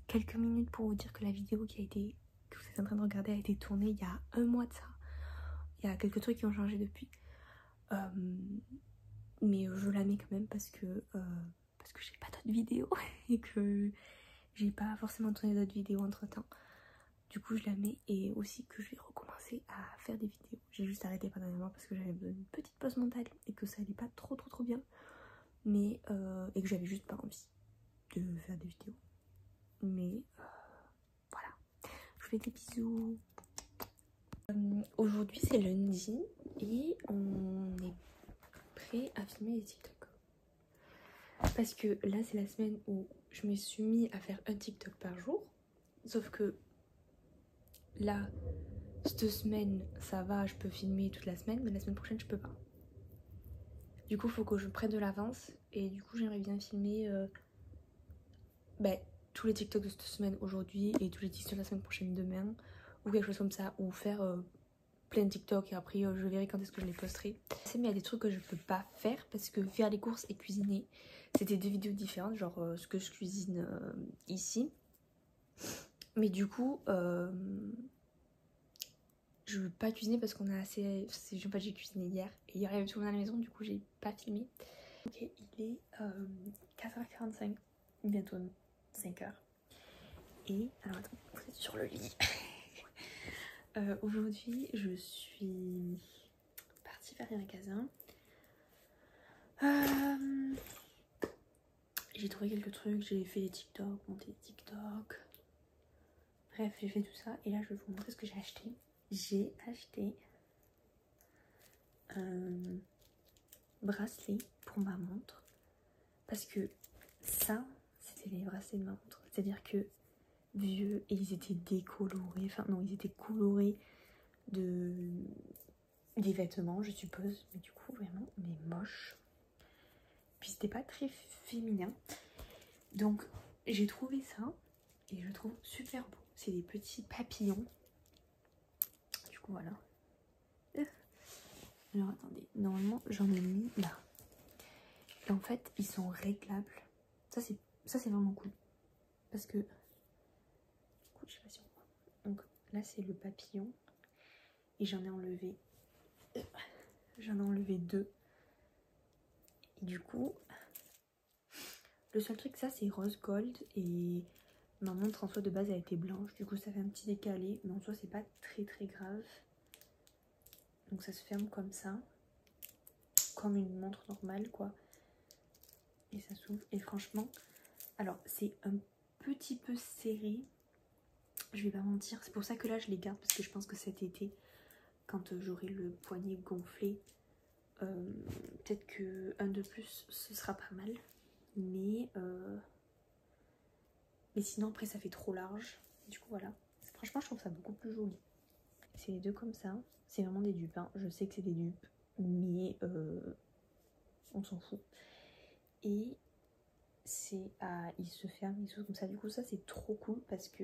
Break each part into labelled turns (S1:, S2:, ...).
S1: Quelques minutes pour vous dire que la vidéo que vous êtes en train de regarder a été tournée il y a un mois de ça. Il y a quelques trucs qui ont changé depuis. Mais je la mets quand même parce que j'ai pas d'autres vidéos et que j'ai pas forcément tourné d'autres vidéos entre temps. Du coup je la mets, et aussi que je vais recommencer à faire des vidéos. J'ai juste arrêté pendant un moment parce que j'avais besoin d'une petite pause mentale et que ça allait pas trop bien. Mais et que j'avais juste pas envie de faire des vidéos. Mais voilà. Je vous fais des bisous. Aujourd'hui c'est lundi et on est prêt à filmer les TikTok. Parce que là c'est la semaine où je me suis mis à faire un TikTok par jour. Sauf que là, cette semaine ça va, je peux filmer toute la semaine, mais la semaine prochaine je peux pas. Du coup il faut que je prenne de l'avance, et du coup j'aimerais bien filmer tous les TikTok de cette semaine aujourd'hui et tous les TikTok de la semaine prochaine demain, ou quelque chose comme ça, ou faire plein de TikTok et après je verrai quand est-ce que je les posterai. Mais il y a des trucs que je peux pas faire parce que faire les courses et cuisiner, c'était deux vidéos différentes, genre ce que je cuisine ici. Mais du coup je veux pas cuisiner parce qu'on a assez... j'ai cuisiné hier et hier il y avait tout le monde à la maison, du coup j'ai pas filmé. Ok, il est 4h45, bientôt 5h. Et alors attends, vous êtes sur le lit. Aujourd'hui je suis partie faire un magasin. J'ai trouvé quelques trucs, j'ai fait les TikTok, monté les TikTok. Bref, j'ai fait tout ça et là je vais vous montrer ce que j'ai acheté. J'ai acheté un bracelet pour ma montre parce que ça, c'était les bracelets de ma montre. C'est-à-dire que vieux, et ils étaient décolorés, enfin non, ils étaient colorés des vêtements, je suppose, mais du coup vraiment, mais moche. Puis c'était pas très féminin. Donc j'ai trouvé ça et je le trouve super beau. C'est des petits papillons. Du coup voilà. Alors attendez, normalement j'en ai mis là. Et en fait ils sont réglables. Ça c'est vraiment cool. Parce que je sais pas si on voit. Donc là c'est le papillon. Et j'en ai enlevé. J'en ai enlevé deux. Et du coup, le seul truc, ça c'est rose gold. Et ma montre en soi de base elle était blanche. Du coup ça fait un petit décalé. Mais en soi c'est pas très grave. Donc ça se ferme comme ça. Comme une montre normale quoi. Et ça s'ouvre. Et franchement, alors c'est un petit peu serré. Je vais pas mentir. C'est pour ça que là je les garde. Parce que je pense que cet été, quand j'aurai le poignet gonflé, peut-être que un de plus ce sera pas mal. Mais sinon après ça fait trop large. Du coup voilà. Franchement je trouve ça beaucoup plus joli. C'est les deux comme ça. C'est vraiment des dupes hein. Je sais que c'est des dupes. Mais on s'en fout. Et c'est il se ferme, il s'ouvre comme ça. Du coup ça c'est trop cool parce que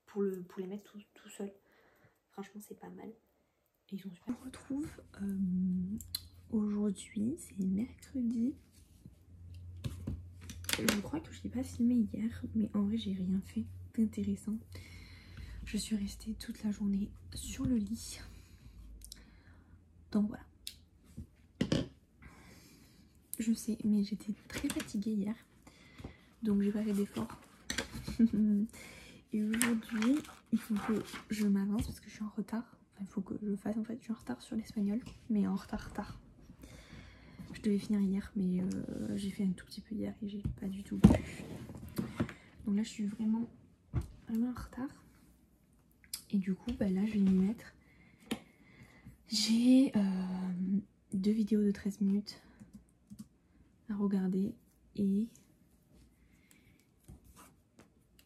S1: pour les mettre tout seul, franchement c'est pas mal. Et ils sont super. On retrouve aujourd'hui, c'est mercredi. Je crois que je n'ai pas filmé hier, mais en vrai j'ai rien fait d'intéressant. Je suis restée toute la journée sur le lit. Donc voilà. Je sais, mais j'étais très fatiguée hier. Donc j'ai pas fait d'effort. Et aujourd'hui, il faut que je m'avance parce que je suis en retard. Enfin, il faut que je fasse en fait. Je suis en retard sur l'espagnol, mais en retard. Je devais finir hier, mais j'ai fait un tout petit peu hier et j'ai pas du tout pu. Donc là, je suis vraiment en retard. Et du coup, là, je vais m'y mettre. J'ai 2 vidéos de 13 minutes à regarder et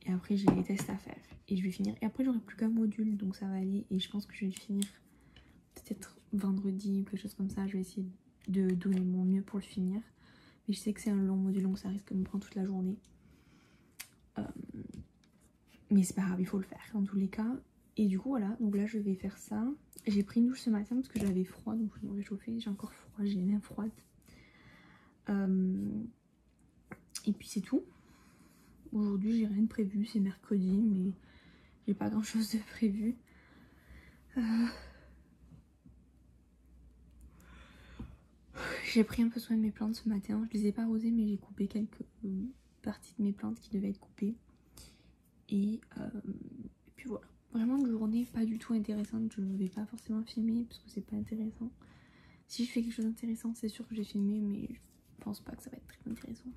S1: après j'ai les tests à faire et je vais finir. Et après j'aurai plus qu'un module, donc ça va aller. Et je pense que je vais le finir peut-être vendredi ou quelque chose comme ça. Je vais essayer de donner mon mieux pour le finir. Mais je sais que c'est un long module, donc ça risque de me prendre toute la journée. Mais c'est pas grave, il faut le faire. En tous les cas, Et du coup voilà, donc là je vais faire ça. J'ai pris une douche ce matin parce que j'avais froid, donc je vais me réchauffer. J'ai encore froid, j'ai les mains froides. Et puis c'est tout. Aujourd'hui j'ai rien de prévu, c'est mercredi, mais j'ai pas grand chose de prévu. J'ai pris un peu soin de mes plantes ce matin. Je les ai pas arrosées, mais j'ai coupé quelques parties de mes plantes qui devaient être coupées. Et puis voilà. Vraiment une journée pas du tout intéressante. Je ne vais pas forcément filmer parce que c'est pas intéressant. Si je fais quelque chose d'intéressant, c'est sûr que j'ai filmé, mais je pense pas que ça va être très intéressant.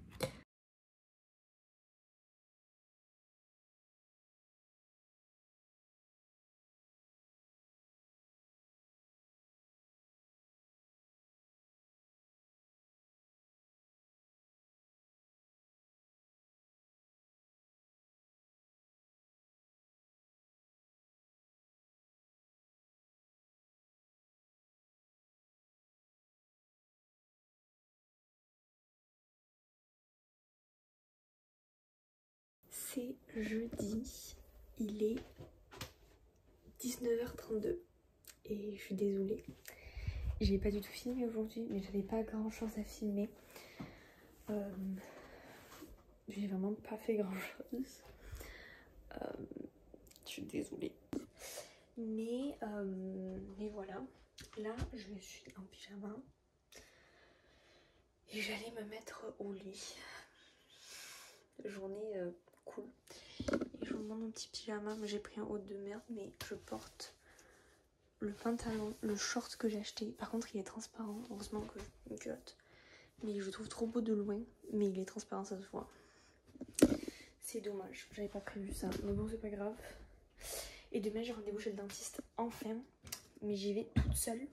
S1: C'est jeudi, il est 19h32 et je suis désolée. J'ai pas du tout filmé aujourd'hui, mais j'avais pas grand chose à filmer. J'ai vraiment pas fait grand chose. Je suis désolée. Mais voilà. Là, je suis en pyjama. Et j'allais me mettre au lit. Journée cool. Et je vous montre mon petit pyjama. J'ai pris un haut de merde, mais je porte le pantalon, le short que j'ai acheté. Par contre, il est transparent. Heureusement que je me culotte. Mais je le trouve trop beau de loin. Mais il est transparent, ça se voit. C'est dommage. J'avais pas prévu ça. Mais bon, c'est pas grave. Et demain, j'ai rendez-vous chez le dentiste. Enfin. Mais j'y vais toute seule.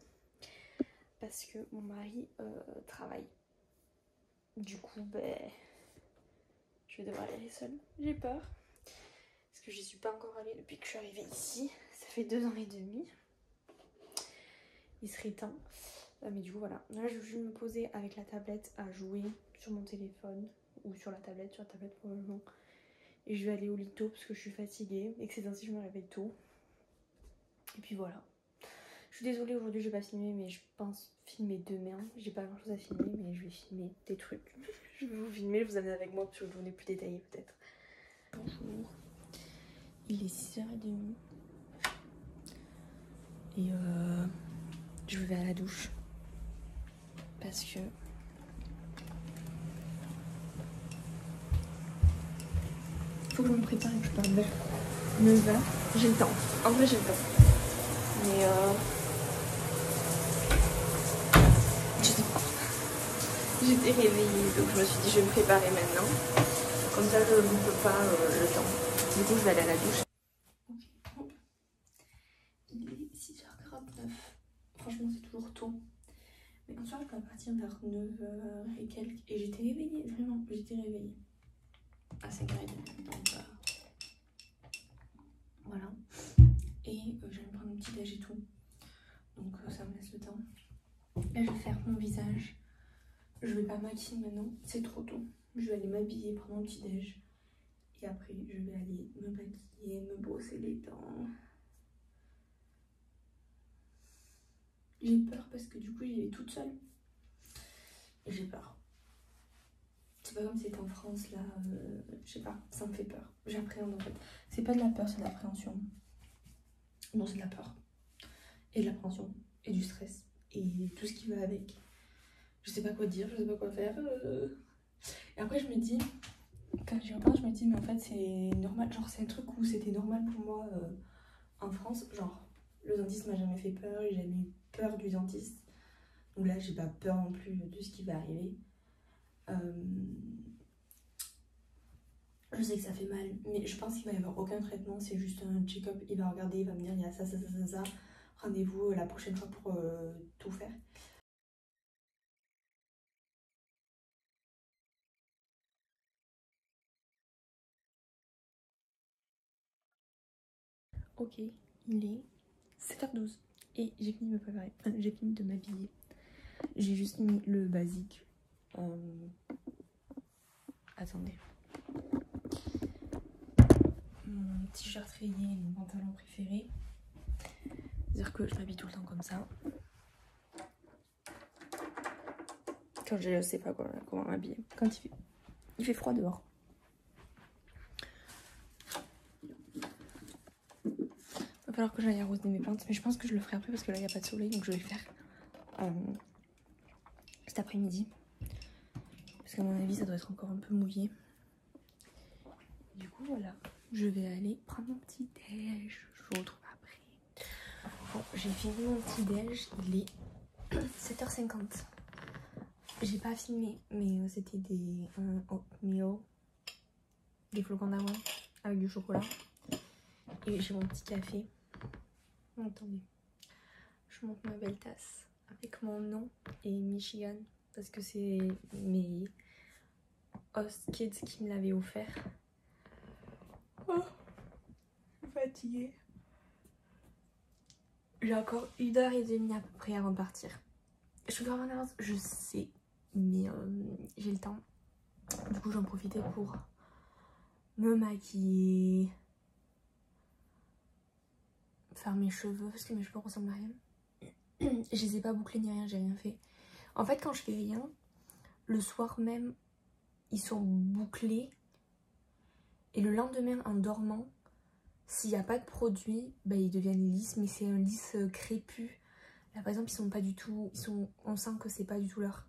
S1: Parce que mon mari travaille. Du coup, ben, je vais devoir y aller seule. J'ai peur. Parce que j'y suis pas encore allée depuis que je suis arrivée ici. Ça fait 2 ans et demi. Il serait temps. Mais du coup, voilà. Là, je vais me poser avec la tablette à jouer sur mon téléphone. Ou sur la tablette probablement. Et je vais aller au lit tôt parce que je suis fatiguée. Et que c'est ainsi que je me réveille tôt. Et puis voilà. Je suis désolée, aujourd'hui je vais pas filmer, mais je pense filmer demain. J'ai pas grand chose à filmer, mais je vais filmer des trucs. Je vais vous filmer, je vous amener avec moi pour une journée plus détaillée peut-être. Bonjour. Il est 6h30. Et je vais à la douche. Parce que... faut que je me prépare et que je parte vers 9h. J'ai le temps. En vrai j'ai le temps. Mais je sais pas. J'étais réveillée, donc je me suis dit je vais me préparer maintenant. Comme ça je ne loupe pas le temps. Du coup je vais aller à la douche. Ok, il est 6h49. Franchement c'est toujours tôt. Mais en soir je dois partir vers 9h et quelques. Et j'étais réveillée, vraiment, j'étais réveillée. À 5h30. Donc voilà. Et j'allais me prendre un petit déj et tout. Donc ça me laisse le temps. Là je vais faire mon visage. Je vais pas maquiller maintenant, c'est trop tôt. Je vais aller m'habiller, prendre mon petit déj. Et après je vais aller me maquiller, me brosser les dents. J'ai peur parce que du coup j'y vais toute seule. Et j'ai peur. C'est pas comme si c'était en France là, je sais pas, ça me fait peur. J'appréhende en fait. C'est pas de la peur, c'est de l'appréhension. Non, c'est de la peur. Et de l'appréhension. Et du stress. Et tout ce qui va avec. Je sais pas quoi dire, je sais pas quoi faire. Et après je me dis, quand j'y repense, je me dis mais en fait c'est normal. Genre c'est un truc où c'était normal pour moi en France. Genre le dentiste m'a jamais fait peur, j'ai jamais eu peur du dentiste. Donc là j'ai pas peur non plus de ce qui va arriver. Je sais que ça fait mal, mais je pense qu'il va y avoir aucun traitement, c'est juste un check-up, il va regarder, il va me dire il y a ça. Rendez-vous la prochaine fois pour tout faire. Ok, il est 7h12 et j'ai fini de me préparer, j'ai fini de m'habiller. J'ai juste mis le basique. Attendez. mon t-shirt rayé et mon pantalon préféré. C'est-à-dire que je m'habille tout le temps comme ça. Quand je sais pas comment m'habiller. Quand il fait froid dehors. Va falloir que j'aille arroser mes plantes. Mais je pense que je le ferai après parce que là il n'y a pas de soleil. Donc je vais le faire cet après-midi. Parce qu'à mon avis ça doit être encore un peu mouillé. Du coup voilà. Je vais aller prendre mon petit déj. Je vous retrouve après. Bon, j'ai fini mon petit déj. Il est 7h50. J'ai pas filmé, mais c'était des oatmeal, des flocons d'avoine avec du chocolat. Et j'ai mon petit café. Attendez, je monte ma belle tasse avec mon nom et Michigan parce que c'est mes host kids qui me l'avaient offert. Oh, je suis fatiguée. J'ai encore 1h30 à peu près avant de partir. Je suis grave en avance, je sais, mais j'ai le temps. Du coup j'en profitais pour me maquiller, faire mes cheveux parce que mes cheveux ressemblent à rien. Je les ai pas bouclés ni rien, j'ai rien fait. En fait quand je fais rien, le soir même ils sont bouclés et le lendemain en dormant, s'il n'y a pas de produit, bah, ils deviennent lisses, mais c'est un lisse crépus. Là par exemple ils sont pas du tout, on sent que c'est pas du tout leur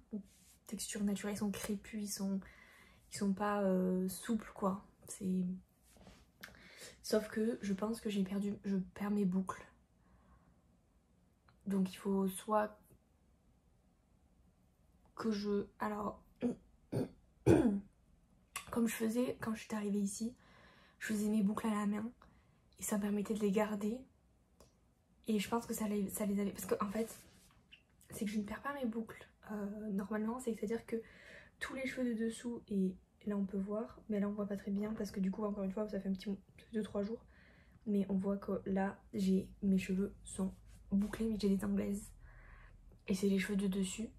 S1: texture naturelle, ils sont crépus, ils sont pas souples quoi. Sauf que je pense que je perds mes boucles. Donc il faut soit que alors comme je faisais quand je suis arrivée ici, je faisais mes boucles à la main et ça me permettait de les garder. Et je pense que ça les avait, parce qu'en fait c'est que je ne perds pas mes boucles normalement, c'est-à-dire que tous les cheveux de dessous, et là on peut voir, mais là on voit pas très bien parce que du coup encore une fois ça fait un petit 2-3 jours, mais on voit que là mes cheveux sont bouclés, mais j'ai des anglaises et c'est les cheveux de dessus.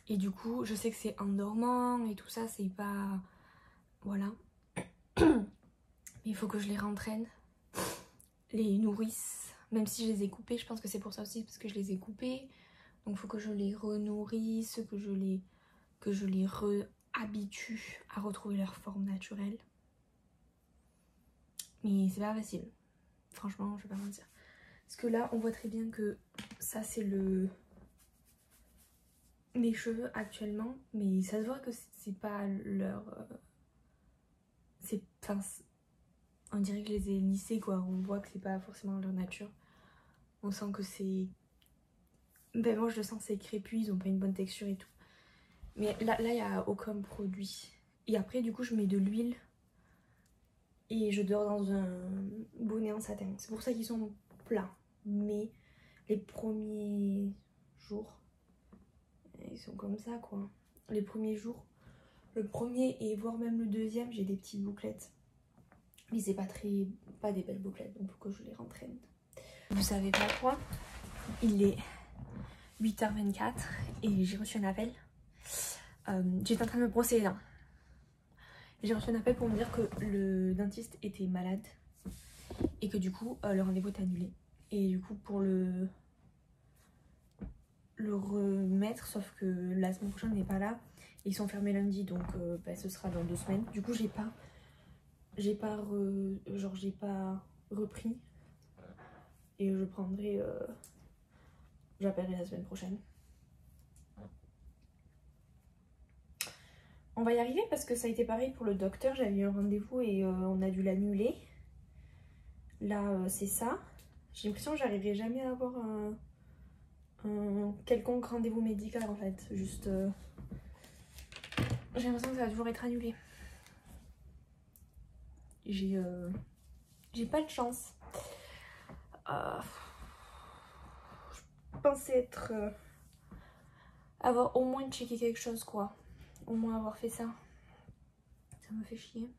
S1: Et du coup je sais que c'est en dormant et tout ça, c'est pas, voilà, mais il faut que je les rentraîne, les nourrisse, même si je les ai coupés. Je pense que c'est pour ça aussi, parce que je les ai coupés, donc il faut que je les renourrisse, que je les réhabitue à retrouver leur forme naturelle. Mais c'est pas facile, franchement, je vais pas mentir. Parce que là, on voit très bien que ça, c'est mes cheveux actuellement. Mais ça se voit que c'est pas leur... on dirait que je les ai lissés, quoi. On voit que c'est pas forcément leur nature. On sent que c'est... Ben moi, je le sens, c'est crépus, ils ont pas une bonne texture et tout. Mais là, il n'y a aucun produit. Et après, du coup, je mets de l'huile. Et je dors dans un bonnet en satin. C'est pour ça qu'ils sont plats. Mais les premiers jours, ils sont comme ça quoi. Les premiers jours, le premier et voire même le deuxième, j'ai des petites bouclettes. Mais c'est pas des belles bouclettes, donc il faut que je les rentraîne. Vous savez pas quoi? Il est 8h24 et j'ai reçu un appel. J'étais en train de me brosser les dents. J'ai reçu un appel pour me dire que le dentiste était malade et que du coup le rendez-vous est annulé. Et du coup pour le remettre, sauf que la semaine prochaine on n'est pas là, ils sont fermés lundi, donc ce sera dans 2 semaines. Du coup j'ai pas repris et je prendrai, j'appellerai la semaine prochaine. On va y arriver parce que ça a été pareil pour le docteur. J'avais eu un rendez-vous et on a dû l'annuler. Là, c'est ça. J'ai l'impression que j'arriverai jamais à avoir un quelconque rendez-vous médical en fait. Juste, j'ai l'impression que ça va toujours être annulé. J'ai pas de chance. Je pensais avoir au moins checké quelque chose quoi. Au moins avoir fait ça. Ça me fait chier.